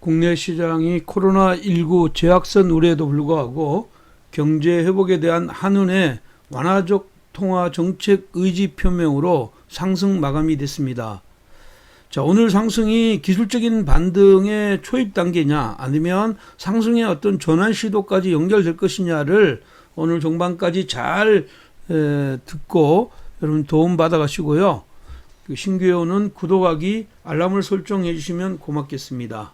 국내 시장이 코로나19 재확산 우려에도 불구하고 경제 회복에 대한 한은의 완화적 통화 정책 의지 표명으로 상승 마감이 됐습니다. 자, 오늘 상승이 기술적인 반등의 초입 단계냐 아니면 상승의 어떤 전환 시도까지 연결될 것이냐를 오늘 종반까지 잘 듣고 여러분 도움 받아 가시고요. 신규 회원은 구독하기, 알람을 설정해 주시면 고맙겠습니다.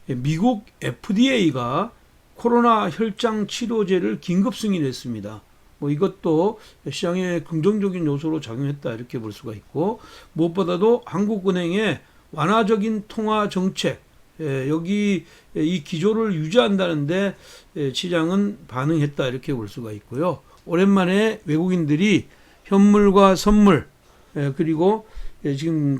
미국 FDA가 코로나 혈장 치료제를 긴급 승인했습니다. 이것도 시장에 긍정적인 요소로 작용했다 이렇게 볼 수가 있고, 무엇보다도 한국은행의 완화적인 통화 정책, 여기 이 기조를 유지한다는데 시장은 반응했다 이렇게 볼 수가 있고요. 오랜만에 외국인들이 현물과 선물, 그리고 지금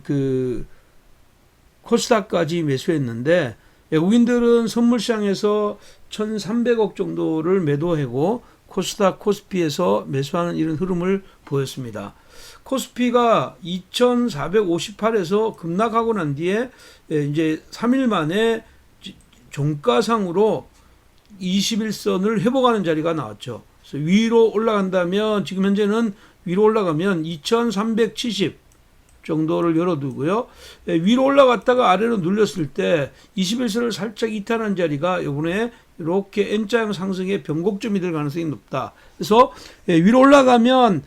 코스닥까지 매수했는데, 외국인들은 선물 시장에서 1,300억 정도를 매도하고 코스닥, 코스피에서 매수하는 이런 흐름을 보였습니다. 코스피가 2,458에서 급락하고 난 뒤에 이제 3일 만에 종가상으로 21선을 회복하는 자리가 나왔죠. 그래서 위로 올라간다면, 지금 현재는 위로 올라가면 2,370 정도를 열어두고요. 위로 올라갔다가 아래로 눌렸을 때 21선을 살짝 이탈한 자리가 이번에 이렇게 N자형 상승의 변곡점이 될 가능성이 높다. 그래서 위로 올라가면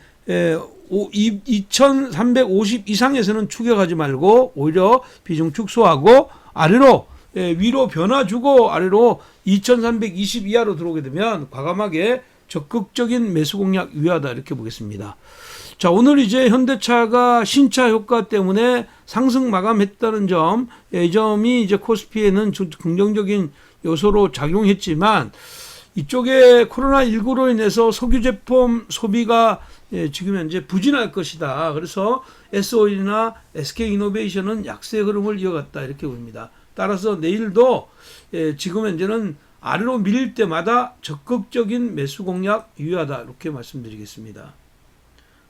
2350 이상에서는 추격하지 말고 오히려 비중 축소하고, 아래로 위로 변화 주고 아래로 2320 이하로 들어오게 되면 과감하게 적극적인 매수 공략 유효하다 이렇게 보겠습니다. 자, 오늘 이제 현대차가 신차 효과 때문에 상승 마감했다는 점, 이 점이 이제 코스피에는 긍정적인 요소로 작용했지만, 이쪽에 코로나19로 인해서 석유 제품 소비가 지금 현재 부진할 것이다. 그래서 S-오일이나 SK이노베이션은 약세 흐름을 이어갔다 이렇게 봅니다. 따라서 내일도 지금 현재는 아래로 밀릴 때마다 적극적인 매수 공략 유효하다 이렇게 말씀드리겠습니다.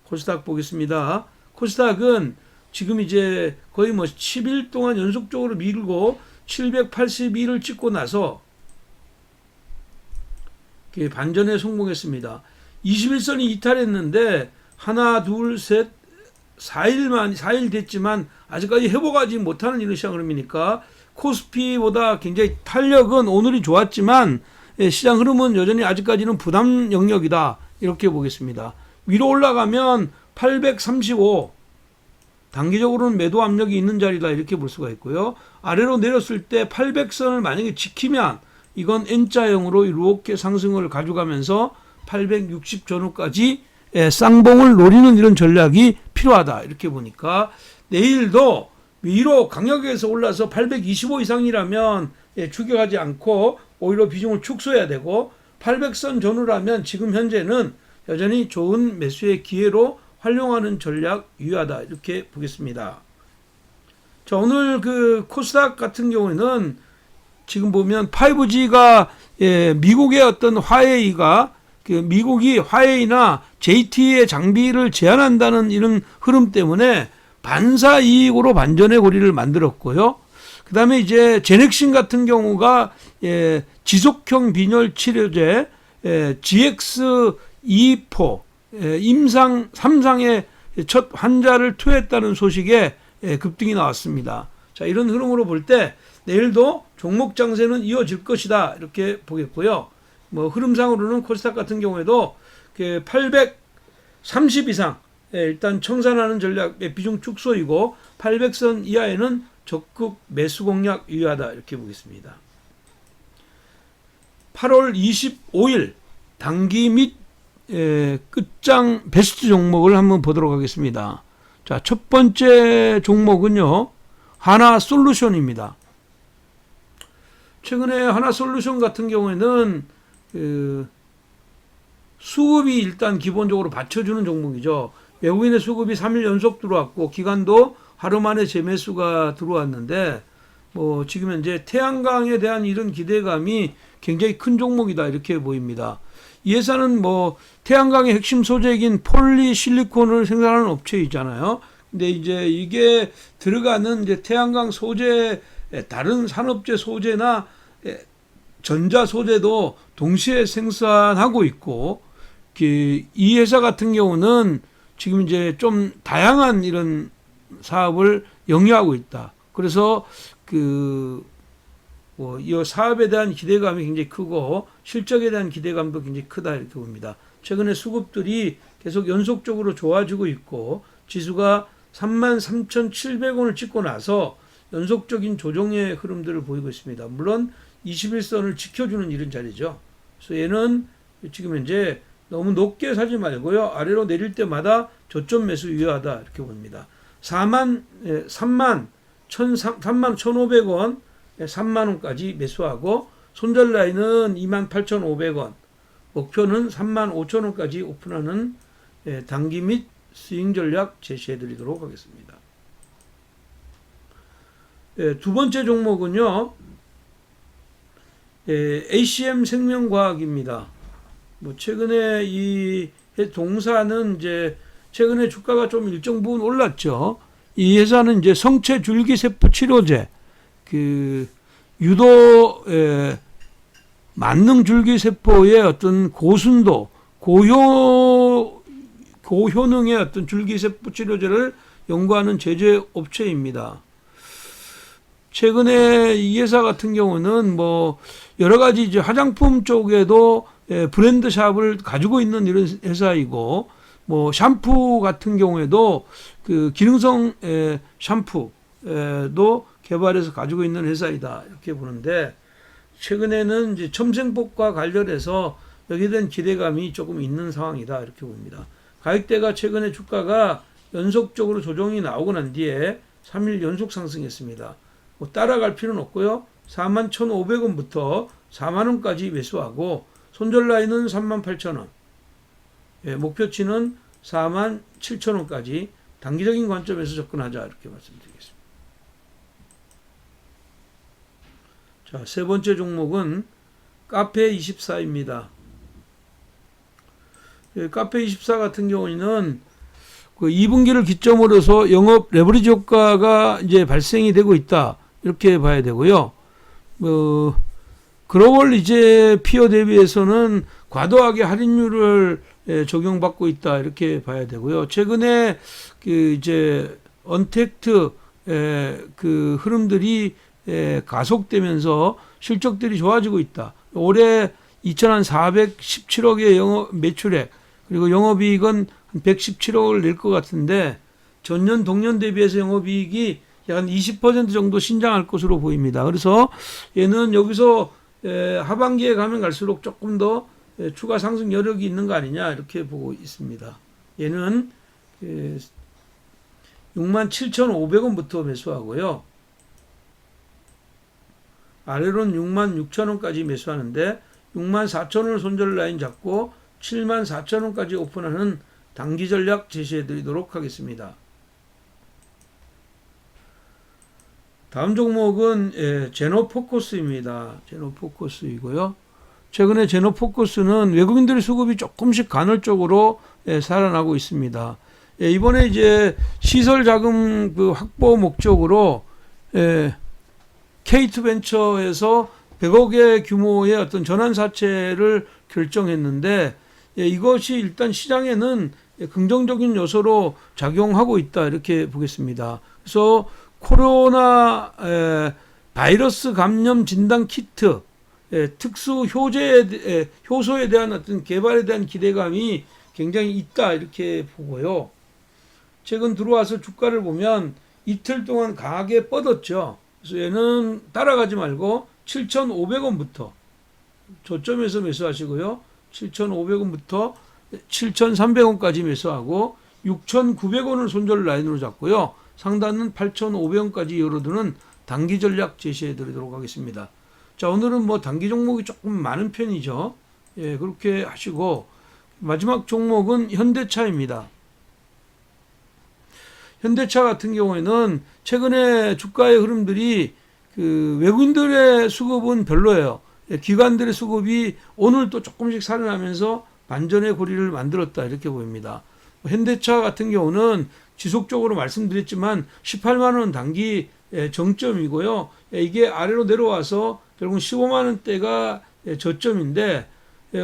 코스닥 보겠습니다. 코스닥은 지금 이제 거의 10일 동안 연속적으로 밀고 782를 찍고 나서 반전에 성공했습니다. 21선이 이탈했는데 하나, 둘, 셋, 4일 됐지만 아직까지 회복하지 못하는 이런 시장 흐름이니까 코스피보다 굉장히 탄력은 오늘이 좋았지만 시장 흐름은 여전히 아직까지는 부담 영역이다 이렇게 보겠습니다. 위로 올라가면 835, 단기적으로는 매도 압력이 있는 자리다 이렇게 볼 수가 있고요. 아래로 내렸을 때 800선을 만약에 지키면 이건 N자형으로 이렇게 상승을 가져가면서 860 전후까지 쌍봉을 노리는 이런 전략이 필요하다 이렇게 보니까, 내일도 위로 강력에서 올라서 825 이상이라면 추격하지 않고 오히려 비중을 축소해야 되고, 800선 전후라면 지금 현재는 여전히 좋은 매수의 기회로 활용하는 전략 유효하다 이렇게 보겠습니다. 자, 오늘 코스닥 같은 경우에는 지금 보면 5G가 미국의 어떤 화웨이가 미국이 화웨이나 JT의 장비를 제한한다는 이런 흐름 때문에 반사 이익으로 반전의 고리를 만들었고요. 그 다음에 이제 제넥신 같은 경우가 지속형 빈혈 치료제 GX24 임상 3상의 첫 환자를 투여했다는 소식에 급등이 나왔습니다. 자, 이런 흐름으로 볼 때 내일도 종목 장세는 이어질 것이다 이렇게 보겠고요. 흐름상으로는 코스닥 같은 경우에도 830 이상 일단 청산하는 전략의 비중 축소이고, 800선 이하에는 적극 매수 공략 유효하다 이렇게 보겠습니다. 8월 25일 단기 및 끝장 베스트 종목을 한번 보도록 하겠습니다. 자, 첫 번째 종목은요, 하나솔루션입니다. 최근에 하나솔루션 같은 경우에는 수급이 일단 기본적으로 받쳐주는 종목이죠. 외국인의 수급이 3일 연속 들어왔고 기관도 하루 만에 재매수가 들어왔는데, 지금 현재 태양광에 대한 이런 기대감이 굉장히 큰 종목이다 이렇게 보입니다. 이 회사는 태양광의 핵심 소재인 폴리실리콘을 생산하는 업체이잖아요. 근데 이제 이게 들어가는 이제 태양광 소재 다른 산업재 소재나 전자 소재도 동시에 생산하고 있고, 이 회사 같은 경우는 지금 이제 좀 다양한 이런 사업을 영위하고 있다. 그래서 이 사업에 대한 기대감이 굉장히 크고 실적에 대한 기대감도 굉장히 크다 이렇게 봅니다. 최근에 수급들이 계속 연속적으로 좋아지고 있고 지수가 33,700원을 찍고 나서 연속적인 조정의 흐름들을 보이고 있습니다. 물론 21선을 지켜주는 이런 자리죠. 그래서 얘는 지금 현재 너무 높게 사지 말고요. 아래로 내릴 때마다 저점 매수 유효하다 이렇게 봅니다. 31,500원, 3만원까지 매수하고 손절 라인은 28,500원, 목표는 35,000원까지 오픈하는 단기 및 스윙 전략 제시해 드리도록 하겠습니다. 두 번째 종목은요. ACM 생명과학입니다. 최근에 이 동사는 이제 최근에 주가가 좀 일정 부분 올랐죠. 이 회사는 이제 성체 줄기세포 치료제, 유도 만능 줄기세포의 어떤 고순도, 고효능의 어떤 줄기세포 치료제를 연구하는 제조업체입니다. 최근에 이 회사 같은 경우는 여러 가지 이제 화장품 쪽에도 브랜드 샵을 가지고 있는 이런 회사이고, 샴푸 같은 경우에도 기능성 샴푸도 개발해서 가지고 있는 회사이다 이렇게 보는데, 최근에는 이제 첨생법과 관련해서 여기에 대한 기대감이 조금 있는 상황이다 이렇게 봅니다. 가격대가 최근에 주가가 연속적으로 조정이 나오고 난 뒤에 3일 연속 상승했습니다. 따라갈 필요는 없고요. 41,500원부터 4만원까지 매수하고 손절 라인은 38,000원, 목표치는 47,000원까지 단기적인 관점에서 접근하자 이렇게 말씀드리겠습니다. 자, 세 번째 종목은 카페24입니다. 카페24 같은 경우에는 2분기를 기점으로서 영업 레버리지 효과가 이제 발생이 되고 있다 이렇게 봐야 되고요. 글로벌 이제 피어 대비해서는 과도하게 할인율을 적용받고 있다 이렇게 봐야 되고요. 최근에 이제 언택트 흐름들이 가속되면서 실적들이 좋아지고 있다. 올해 2,417억의 영업 매출액, 그리고 영업이익은 117억을 낼 것 같은데 전년 동년 대비해서 영업이익이 약 한 20% 정도 신장할 것으로 보입니다. 그래서 얘는 여기서 하반기에 가면 갈수록 조금 더 추가 상승 여력이 있는 거 아니냐 이렇게 보고 있습니다. 얘는 67,500원부터 매수하고요. 아래로는 66,000원까지 매수하는데 64,000원을 손절 라인 잡고 74,000원까지 오픈하는 단기 전략 제시해 드리도록 하겠습니다. 다음 종목은 제노포커스입니다. 제노포커스이고요. 최근에 제노포커스는 외국인들의 수급이 조금씩 간헐적으로 살아나고 있습니다. 이번에 이제 시설 자금 확보 목적으로 K2 벤처에서 100억의 규모의 어떤 전환 사채를 결정했는데, 이것이 일단 시장에는 긍정적인 요소로 작용하고 있다 이렇게 보겠습니다. 그래서 코로나 바이러스 감염 진단 키트, 특수 효소에 대한 어떤 개발에 대한 기대감이 굉장히 있다 이렇게 보고요. 최근 들어와서 주가를 보면 이틀 동안 강하게 뻗었죠. 그래서 얘는 따라가지 말고 7,500원부터 저점에서 매수하시고요. 7,500원부터 7,300원까지 매수하고 6,900원을 손절 라인으로 잡고요. 상단은 8,500원까지 열어두는 단기 전략 제시해 드리도록 하겠습니다. 자, 오늘은 단기 종목이 조금 많은 편이죠. 그렇게 하시고 마지막 종목은 현대차입니다. 현대차 같은 경우에는 최근에 주가의 흐름들이 외국인들의 수급은 별로예요. 기관들의 수급이 오늘 또 조금씩 살아나면서 반전의 고리를 만들었다 이렇게 보입니다. 현대차 같은 경우는 지속적으로 말씀드렸지만 18만원 단기 정점이고요. 이게 아래로 내려와서 결국 15만 원대가 저점인데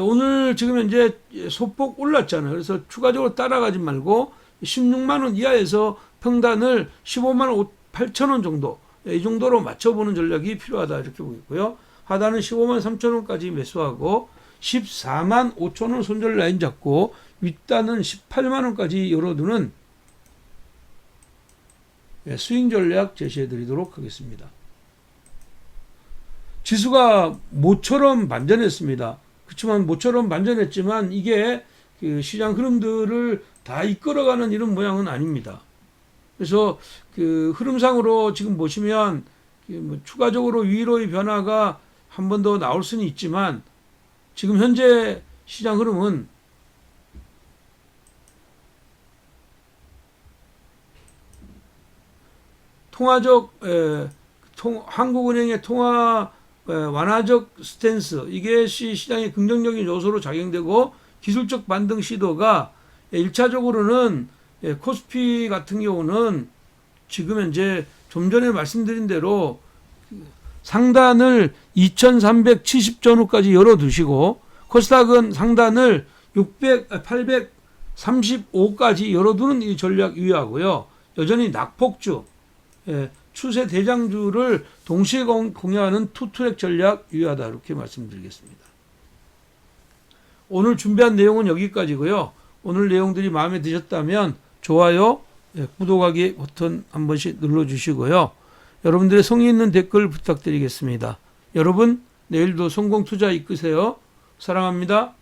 오늘 지금 현재 소폭 올랐잖아요. 그래서 추가적으로 따라가지 말고 16만 원 이하에서 평단을 15만 8천 원 정도 이 정도로 맞춰보는 전략이 필요하다 이렇게 보겠고요. 하단은 15만 3천 원까지 매수하고 14만 5천 원 손절 라인 잡고 윗단은 18만 원까지 열어두는 스윙 전략 제시해 드리도록 하겠습니다. 지수가 모처럼 반전했습니다. 그렇지만 모처럼 반전했지만 이게 그 시장 흐름들을 다 이끌어가는 이런 모양은 아닙니다. 그래서 그 흐름상으로 지금 보시면 뭐 추가적으로 위로의 변화가 한 번 더 나올 수는 있지만 지금 현재 시장 흐름은 한국은행의 통화 완화적 스탠스 이게 시장의 긍정적인 요소로 작용되고 기술적 반등 시도가 1차적으로는 코스피 같은 경우는 지금 현재 좀 전에 말씀드린 대로 상단을 2370전후까지 열어두시고 코스닥은 상단을 835까지 열어두는 이 전략 유의하고요. 여전히 낙폭주 추세 대장주를 동시에 공유하는 투트랙 전략 유의하다 이렇게 말씀드리겠습니다. 오늘 준비한 내용은 여기까지고요. 오늘 내용들이 마음에 드셨다면 좋아요, 구독하기 버튼 한 번씩 눌러주시고요. 여러분들의 성의 있는 댓글 부탁드리겠습니다. 여러분 내일도 성공 투자 이끄세요. 사랑합니다.